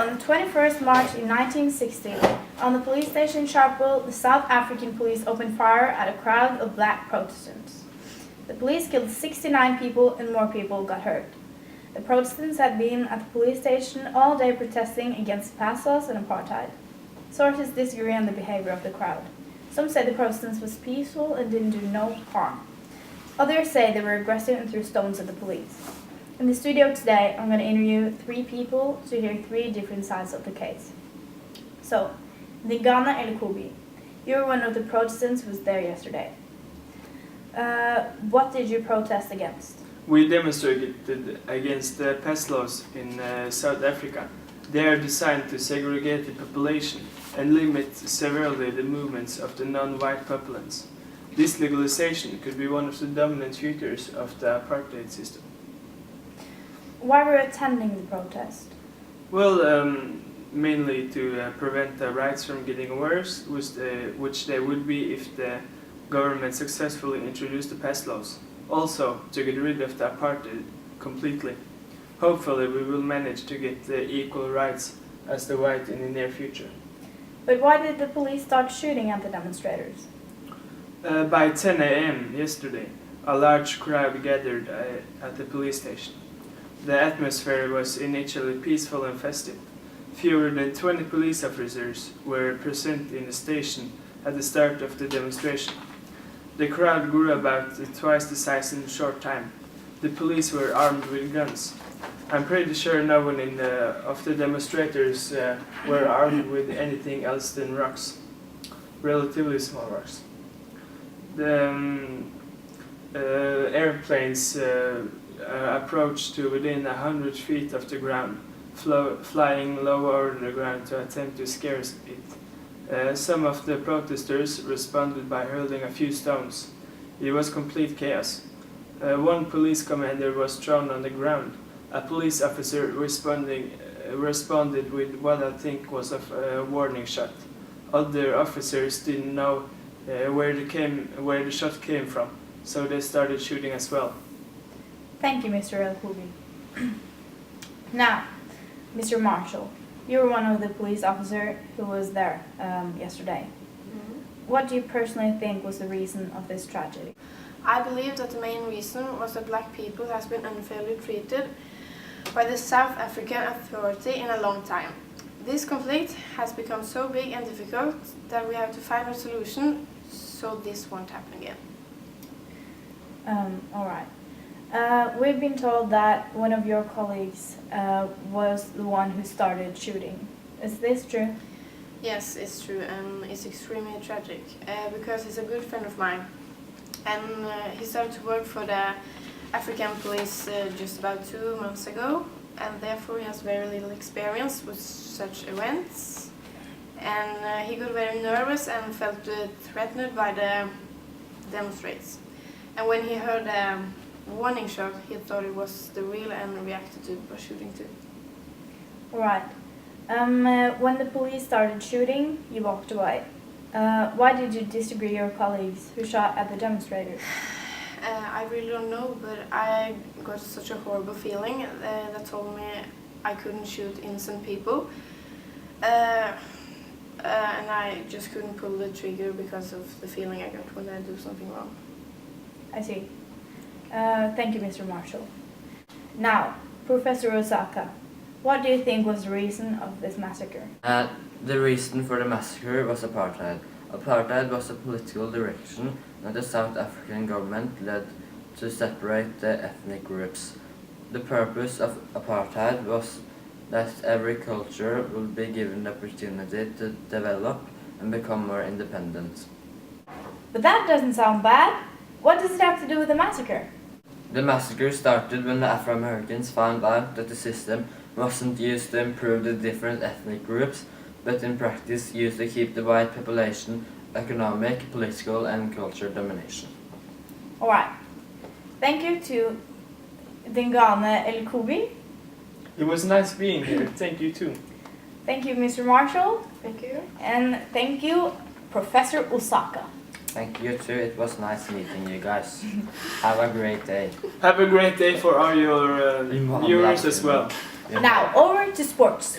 on the 21st March in 1960, on the police station in Sharpeville, the South African police opened fire at a crowd of black Protestants. The police killed 69 people and more people got hurt. The Protestants had been at the police station all day protesting against pass laws and apartheid. Sources disagree on the behavior of the crowd. Some say the Protestants was peaceful and didn't do no harm. Others say they were aggressive and threw stones at the police. In the studio today, I'm going to interview 3 people to hear 3 different sides of the case. So, Dingane Elkobi, you were one of the Protestants who was there yesterday. What did you protest against? We demonstrated against the pass laws in South Africa. They are designed to segregate the population and limit severely the movements of the non-white populations. This legalization could be one of the dominant features of the apartheid system. Why were you attending the protest? Well, mainly to prevent the rights from getting worse, which they would be if the government successfully introduced the pass laws. Also, to get rid of the apartheid completely. Hopefully, we will manage to get the equal rights as the white in the near future. But why did the police start shooting at the demonstrators? By 10 a.m. yesterday, a large crowd gathered at the police station. The atmosphere was initially peaceful and festive. Fewer than 20 police officers were present in the station at the start of the demonstration. The crowd grew about twice the size in a short time. The police were armed with guns. I'm pretty sure no one of the demonstrators were armed with anything else than rocks, relatively small rocks. The airplanes approached to within 100 feet of the ground, flying low over the ground to attempt to scare it. Some of the protesters responded by hurling a few stones. It was complete chaos. One police commander was thrown on the ground. A police officer responded with what I think was a warning shot. Other officers didn't know where the shot came from, so they started shooting as well. Thank you, Mr. Elkobi. Now, Mr. Marshall, you were one of the police officers who was there yesterday. What do you personally think was the reason of this tragedy? I believe that the main reason was that black people has been unfairly treated by the South African Authority in a long time. This conflict has become so big and difficult that we have to find a solution so this won't happen again. All right. We've been told that one of your colleagues was the one who started shooting. Is this true? Yes, it's true, and it's extremely tragic because he's a good friend of mine. And he started to work for the African police just about 2 months ago, and therefore he has very little experience with such events. And he got very nervous and felt threatened by the demonstrators. And when he heard the warning shot, he thought it was the real and reacted to it by shooting too. Right. When the police started shooting, you walked away. Why did you disagree with your colleagues who shot at the demonstrators? I really don't know, but I got such a horrible feeling that told me I couldn't shoot innocent people. And I just couldn't pull the trigger because of the feeling I got when I do something wrong. I see. Thank you, Mr. Marshall. Now, Professor Osaka, what do you think was the reason of this massacre? The reason for the massacre was apartheid. Apartheid was a political direction that the South African government led to separate the ethnic groups. The purpose of apartheid was that every culture would be given the opportunity to develop and become more independent. But that doesn't sound bad. What does it have to do with the massacre? The massacre started when the Afro-Americans found out that the system wasn't used to improve the different ethnic groups, but in practice used to keep the white population economic, political and cultural domination. Alright. Thank you to Dingane Elkobi. It was nice being here. Thank you too. Thank you, Mr. Marshall. Thank you. And thank you, Professor Osaka. Thank you too, it was nice meeting you guys. Have a great day. Have a great day for all your viewers as well. Now, over to sports.